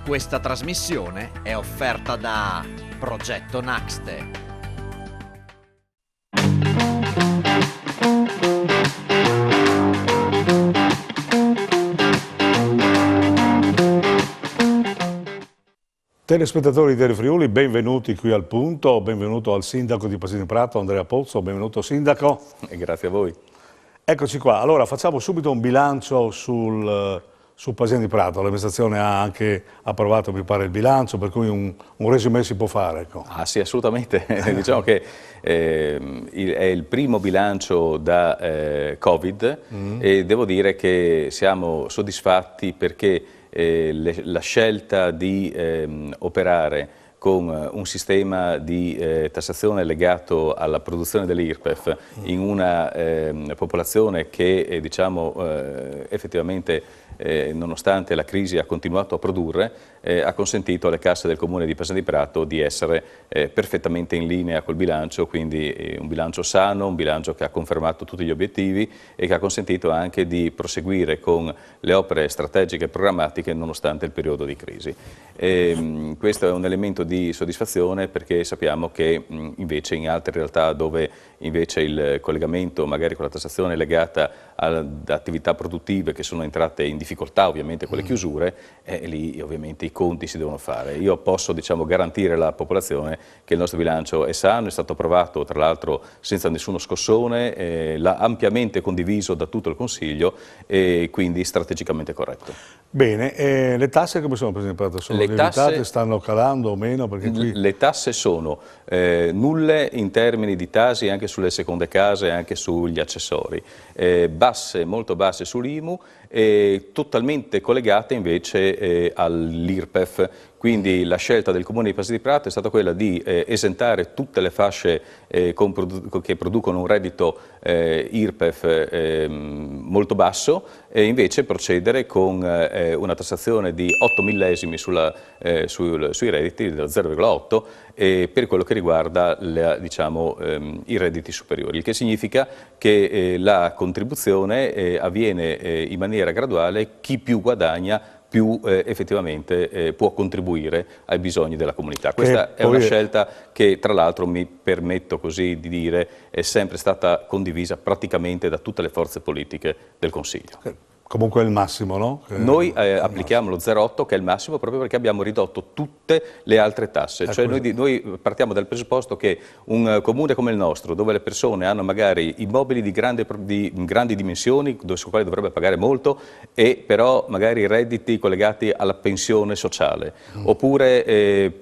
Questa trasmissione è offerta da Progetto Naxte. Telespettatori di Friuli, benvenuti qui al Punto, benvenuto al sindaco di Pasini Prato, Andrea Pozzo, benvenuto sindaco. E grazie a voi. Eccoci qua, allora facciamo subito un bilancio su Pasini di Prato, l'amministrazione ha anche approvato mi pare il bilancio, per cui un resumé si può fare. Ecco. Ah sì, assolutamente, diciamo che è il primo bilancio da Covid e devo dire che siamo soddisfatti perché la scelta di operare con un sistema di tassazione legato alla produzione dell'IRPEF in una popolazione che diciamo, effettivamente nonostante la crisi ha continuato a produrre, ha consentito alle casse del Comune di Pasini di Prato di essere perfettamente in linea col bilancio, quindi un bilancio sano, un bilancio che ha confermato tutti gli obiettivi e che ha consentito anche di proseguire con le opere strategiche e programmatiche nonostante il periodo di crisi. Questo è un elemento di soddisfazione perché sappiamo che invece in altre realtà dove invece il collegamento magari con la tassazione è legata ad attività produttive che sono entrate in difficoltà ovviamente con le chiusure, lì ovviamente i conti si devono fare. Io posso diciamo, garantire alla popolazione che il nostro bilancio è sano, è stato approvato tra l'altro senza nessuno scossone, l'ha ampiamente condiviso da tutto il Consiglio e quindi strategicamente corretto. Bene, le tasse come sono presentate? Sono lievitate, stanno calando o meno? Perché qui... Le tasse sono nulle in termini di tasi anche sulle seconde case e anche sugli accessori, basse, molto basse sull'IMU e totalmente collegate invece all'IRPEF. Quindi la scelta del Comune di Pasini di Prato è stata quella di esentare tutte le fasce che producono un reddito IRPEF molto basso e invece procedere con una tassazione di 8 millesimi sui redditi dello 0,8 per quello che riguarda diciamo, i redditi superiori, il che significa che la contribuzione avviene in maniera graduale, chi più guadagna più effettivamente può contribuire ai bisogni della comunità. Questa è una scelta che tra l'altro mi permetto così di dire è sempre stata condivisa praticamente da tutte le forze politiche del Consiglio. Comunque è il massimo, no? Noi applichiamo lo 0,8 che è il massimo proprio perché abbiamo ridotto tutte le altre tasse, cioè noi partiamo dal presupposto che un comune come il nostro, dove le persone hanno magari immobili di grandi dimensioni, sui quali dovrebbe pagare molto, e però magari redditi collegati alla pensione sociale, oppure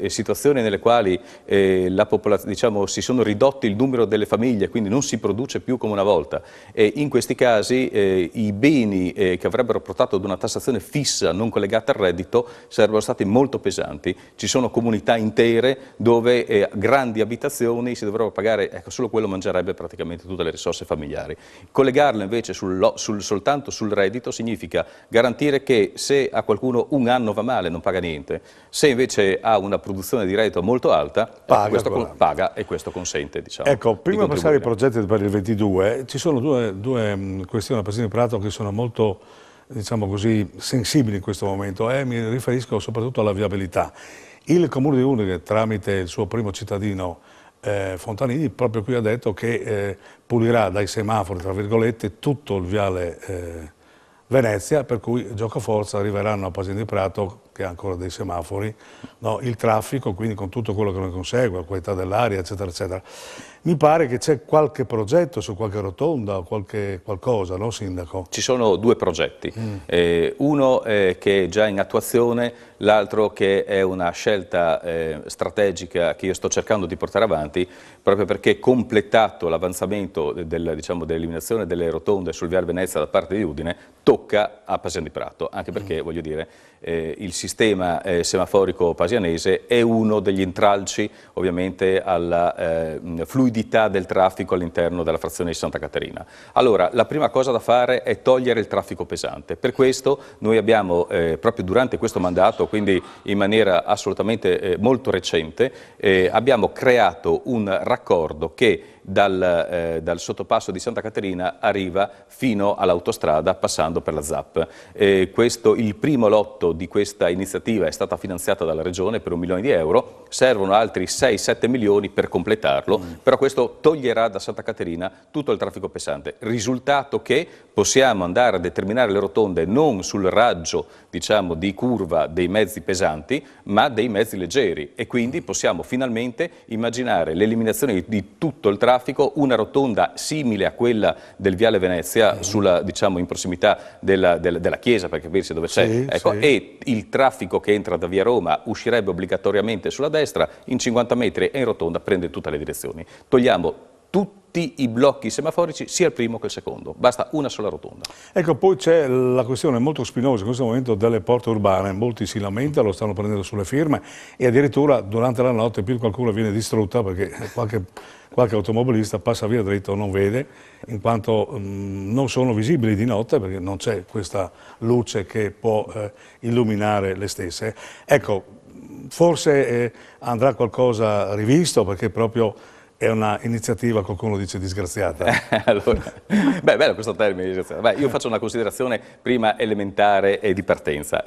situazioni nelle quali diciamo, si sono ridotti il numero delle famiglie, quindi non si produce più come una volta, e in questi casi i beni che avrebbero portato ad una tassazione fissa non collegata al reddito sarebbero stati molto pesanti. Ci sono comunità intere dove grandi abitazioni si dovrebbero pagare, ecco, solo quello mangerebbe praticamente tutte le risorse familiari. Collegarlo invece soltanto sul reddito significa garantire che se a qualcuno un anno va male non paga niente, se invece ha una produzione di reddito molto alta paga e questo consente. Diciamo, ecco, prima di passare ai progetti per il 22, ci sono due questioni a Pasini di Prato che sono molto, diciamo così, sensibili in questo momento e mi riferisco soprattutto alla viabilità. Il Comune di Udine, tramite il suo primo cittadino Fontanini, proprio qui ha detto che pulirà dai semafori, tra virgolette, tutto il viale Venezia, per cui giocoforza arriveranno a Pasini di Prato, che ha ancora dei semafori, no, il traffico, quindi con tutto quello che ne consegue, la qualità dell'aria, eccetera, eccetera. Mi pare che c'è qualche progetto su qualche rotonda o qualcosa, no Sindaco? Ci sono due progetti, uno che è già in attuazione, l'altro che è una scelta strategica che io sto cercando di portare avanti, proprio perché completato l'avanzamento dell'eliminazione delle rotonde sul Viale Venezia da parte di Udine, tocca a Pasini di Prato, anche perché voglio dire il sistema semaforico pasianese è uno degli intralci ovviamente alla fluidità del traffico all'interno della frazione di Santa Caterina. Allora, la prima cosa da fare è togliere il traffico pesante. Per questo noi abbiamo, proprio durante questo mandato, quindi in maniera assolutamente molto recente, abbiamo creato un raccordo che dal sottopasso di Santa Caterina arriva fino all'autostrada passando per la ZAP. Il primo lotto di questa iniziativa è stata finanziata dalla Regione per 1 milione di euro, servono altri 6-7 milioni per completarlo, però questo toglierà da Santa Caterina tutto il traffico pesante. Risultato che possiamo andare a determinare le rotonde non sul raggio, diciamo, di curva dei mezzi pesanti, ma dei mezzi leggeri, e quindi possiamo finalmente immaginare l'eliminazione di tutto il traffico, una rotonda simile a quella del Viale Venezia, diciamo, in prossimità della chiesa, per capirsi dove c'è, Sì, ecco, sì. e il traffico che entra da via Roma uscirebbe obbligatoriamente sulla destra, in 50 metri e in rotonda prende tutte le direzioni. Togliamo tutti i blocchi semaforici, sia il primo che il secondo, basta una sola rotonda. Ecco, poi c'è la questione molto spinosa in questo momento delle porte urbane, molti si lamentano, lo stanno prendendo sulle firme e addirittura durante la notte più qualcuno viene distrutta perché qualche automobilista passa via dritto, non vede, in quanto non sono visibili di notte perché non c'è questa luce che può illuminare le stesse. Ecco, forse andrà qualcosa rivisto perché proprio è una iniziativa, qualcuno dice, disgraziata. Allora, bello questo termine, disgraziata. Io faccio una considerazione prima elementare e di partenza.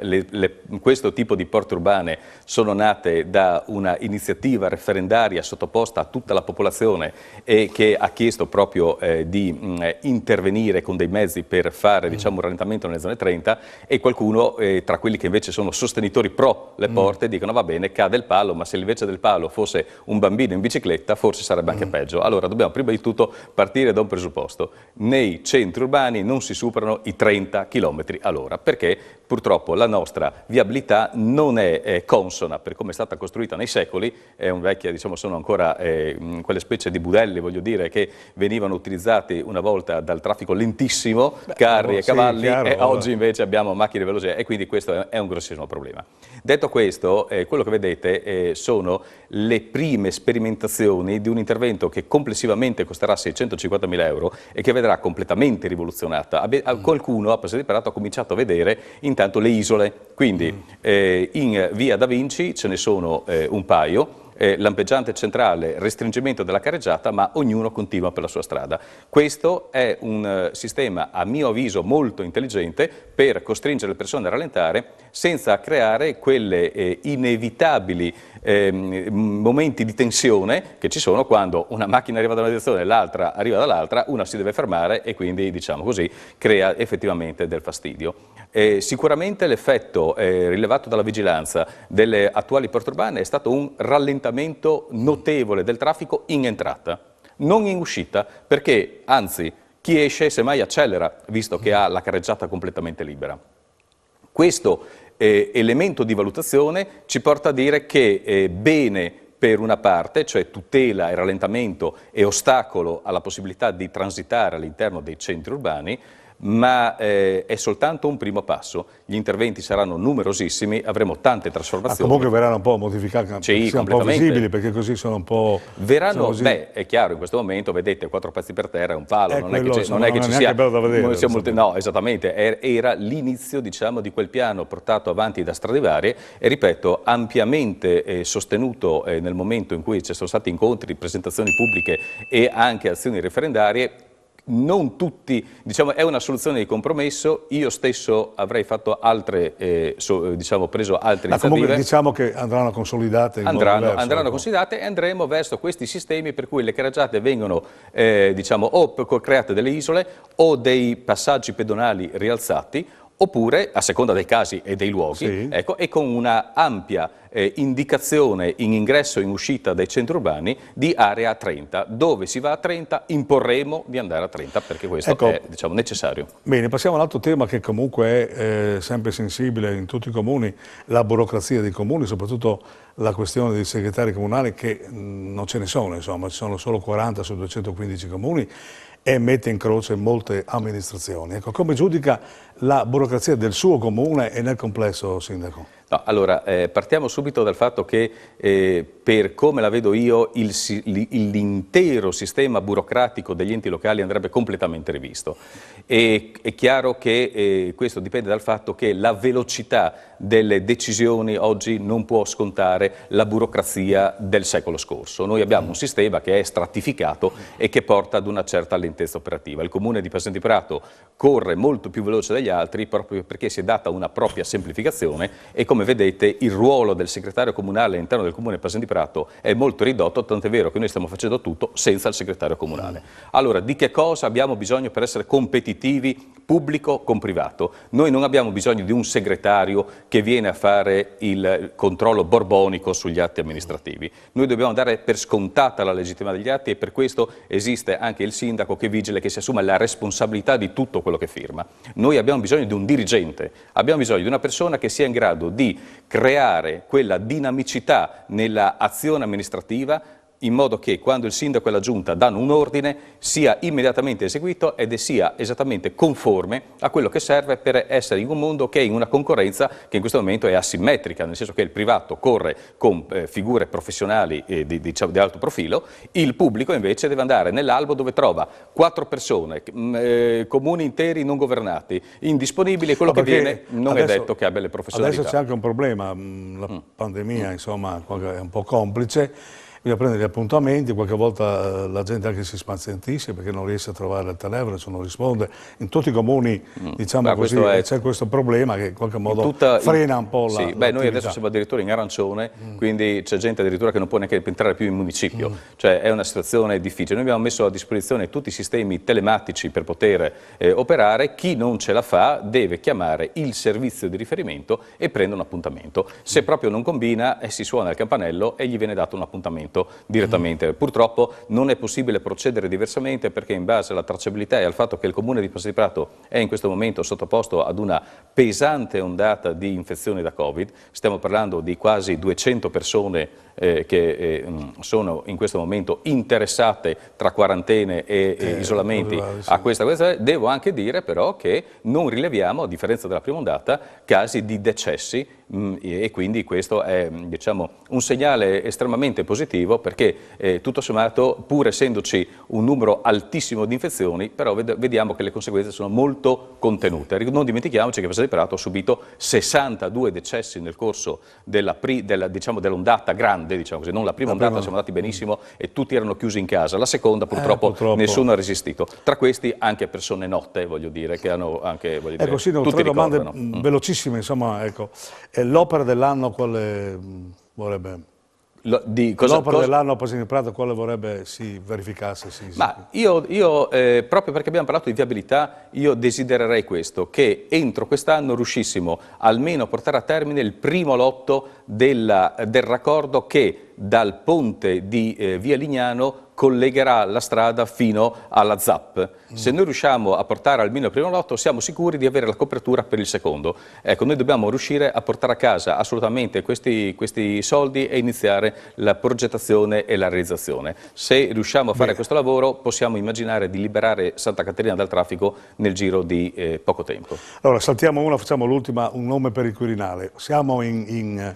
Questo tipo di porte urbane sono nate da una iniziativa referendaria sottoposta a tutta la popolazione e che ha chiesto proprio di intervenire con dei mezzi per fare, diciamo, un rallentamento nelle zone 30, e qualcuno, tra quelli che invece sono sostenitori pro le porte, dicono va bene, cade il palo, ma se invece del palo fosse un bambino in bicicletta forse sarebbe anche peggio. Allora dobbiamo prima di tutto partire da un presupposto: nei centri urbani non si superano i 30 km all'ora, perché purtroppo la nostra viabilità non è consona per come è stata costruita nei secoli, è un vecchio, diciamo, sono ancora quelle specie di budelli, voglio dire, che venivano utilizzati una volta dal traffico lentissimo, carri e cavalli, chiaro, e oggi invece abbiamo macchine veloci, e quindi questo è un grossissimo problema. Detto questo, quello che vedete sono le prime sperimentazioni di un intervento che complessivamente costerà 650.000 euro e che vedrà completamente rivoluzionata. Qualcuno a Paese di Prato ha cominciato a vedere intanto le isole, quindi in via Da Vinci ce ne sono un paio, lampeggiante centrale, restringimento della carreggiata, ma ognuno continua per la sua strada. Questo è un sistema, a mio avviso, molto intelligente per costringere le persone a rallentare senza creare quelle inevitabili momenti di tensione che ci sono quando una macchina arriva da una direzione e l'altra arriva dall'altra, una si deve fermare e quindi, diciamo così, crea effettivamente del fastidio. Sicuramente l'effetto rilevato dalla vigilanza delle attuali porte urbane è stato un rallentamento notevole del traffico in entrata, non in uscita, perché anzi chi esce semmai accelera, visto che ha la carreggiata completamente libera. Questo elemento di valutazione ci porta a dire che bene per una parte, cioè tutela e rallentamento e ostacolo alla possibilità di transitare all'interno dei centri urbani, ma è soltanto un primo passo. Gli interventi saranno numerosissimi, avremo tante trasformazioni. Comunque verranno un po' modificati, sì, un po' visibili, perché così sono un po'... Verranno, è chiaro, in questo momento vedete 4 pezzi per terra e un palo, non è che ci sia... bello da vedere. No, esattamente, era l'inizio, diciamo, di quel piano portato avanti da Stradivari e, ripeto, ampiamente sostenuto nel momento in cui ci sono stati incontri, presentazioni pubbliche e anche azioni referendarie. Non tutti, diciamo, è una soluzione di compromesso. Io stesso avrei fatto altre, diciamo, preso altre iniziative. Comunque diciamo che andranno consolidate in andranno consolidate e andremo verso questi sistemi per cui le carreggiate vengono, diciamo, o create delle isole o dei passaggi pedonali rialzati, oppure, a seconda dei casi e dei luoghi, sì, ecco, e con una ampia indicazione in ingresso e in uscita dai centri urbani di area 30. Dove si va a 30 imporremo di andare a 30 perché questo è, diciamo, necessario. Bene, passiamo a un altro tema che comunque è sempre sensibile in tutti i comuni, la burocrazia dei comuni, soprattutto la questione dei segretari comunali, che non ce ne sono, insomma, ci sono solo 40 su 215 comuni e mette in croce molte amministrazioni. Ecco, come giudica la burocrazia del suo comune e nel complesso, Sindaco? No, allora, partiamo subito dal fatto che per come la vedo io l'intero sistema burocratico degli enti locali andrebbe completamente rivisto. E è chiaro che questo dipende dal fatto che la velocità delle decisioni oggi non può scontare la burocrazia del secolo scorso. Noi abbiamo un sistema che è stratificato e che porta ad una certa lentezza operativa. Il comune di Casentino di Prato corre molto più veloce degli altri proprio perché si è data una propria semplificazione e come vedete il ruolo del segretario comunale all'interno del comune di Casentino di Prato è molto ridotto, tant'è vero che noi stiamo facendo tutto senza il segretario comunale. Allora, di che cosa abbiamo bisogno per essere competitivi pubblico con privato? Noi non abbiamo bisogno di un segretario che viene a fare il controllo borbonico sugli atti amministrativi. Noi dobbiamo dare per scontata la legittimità degli atti e per questo esiste anche il sindaco che vigila, che si assume la responsabilità di tutto quello che firma. Noi abbiamo bisogno di un dirigente, abbiamo bisogno di una persona che sia in grado di creare quella dinamicità nella azione amministrativa in modo che quando il sindaco e la giunta danno un ordine sia immediatamente eseguito ed sia esattamente conforme a quello che serve per essere in un mondo che è in una concorrenza che in questo momento è asimmetrica, nel senso che il privato corre con figure professionali di alto profilo, il pubblico invece deve andare nell'albo dove trova 4 persone, comuni interi non governati, indisponibili e quello che viene non è detto che abbia le professionalità. Adesso c'è anche un problema, la pandemia insomma è un po' complice. Bisogna prendere gli appuntamenti, qualche volta la gente anche si spazientisce perché non riesce a trovare il telefono, non risponde. In tutti i comuni, diciamo così, c'è questo problema che in qualche modo frena un po' la noi adesso siamo addirittura in arancione, quindi c'è gente addirittura che non può neanche entrare più in municipio, cioè è una situazione difficile. Noi abbiamo messo a disposizione tutti i sistemi telematici per poter operare, chi non ce la fa deve chiamare il servizio di riferimento e prende un appuntamento. Se proprio non combina, si suona il campanello e gli viene dato un appuntamento direttamente. Purtroppo non è possibile procedere diversamente perché in base alla tracciabilità e al fatto che il comune di Casentino di Prato è in questo momento sottoposto ad una pesante ondata di infezioni da Covid, stiamo parlando di quasi 200 persone che sono in questo momento interessate tra quarantene e isolamenti a questa. Devo anche dire però che non rileviamo, a differenza della prima ondata, casi di decessi e quindi questo è diciamo, un segnale estremamente positivo perché tutto sommato, pur essendoci un numero altissimo di infezioni, però vediamo che le conseguenze sono molto contenute. Non dimentichiamoci che Casentino di Prato ha subito 62 decessi nel corso dell'ondata grande, diciamo così, non la prima ondata, siamo andati benissimo e tutti erano chiusi in casa, la seconda purtroppo nessuno ha resistito. Tra questi anche persone note, voglio dire, che hanno anche, voglio dire, sì, tutti tre domande ricordano. velocissime, insomma, ecco. L'opera dell'anno quale vorrebbe? L'opera dell'anno a Casentino di Prato quale vorrebbe si verificasse? Ma io proprio perché abbiamo parlato di viabilità, io desidererei questo, che entro quest'anno riuscissimo almeno a portare a termine il primo lotto del raccordo che dal ponte di Via Lignano collegherà la strada fino alla ZAP. Se noi riusciamo a portare almeno il primo lotto siamo sicuri di avere la copertura per il secondo. Ecco, noi dobbiamo riuscire a portare a casa assolutamente questi soldi e iniziare la progettazione e la realizzazione. Se riusciamo a fare questo lavoro possiamo immaginare di liberare Santa Caterina dal traffico nel giro di poco tempo. Allora saltiamo una, facciamo l'ultima, un nome per il Quirinale. Siamo in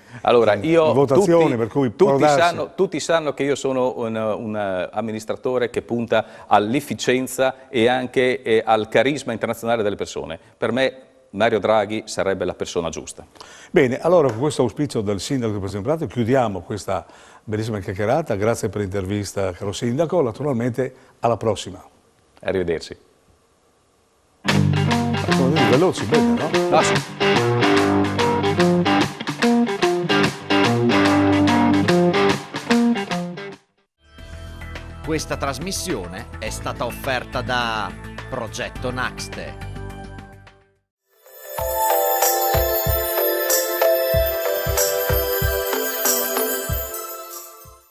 votazione, per cui tutti sanno che io sono un amministratore che punta all'efficienza e anche al carisma internazionale delle persone. Per me Mario Draghi sarebbe la persona giusta. Bene, allora con questo auspicio del sindaco di Casentino di Prato chiudiamo questa bellissima chiacchierata. Grazie per l'intervista, caro sindaco. Naturalmente alla prossima. Arrivederci. Sono veloci, bene, no? Ah, sì. Questa trasmissione è stata offerta da Progetto Naxte.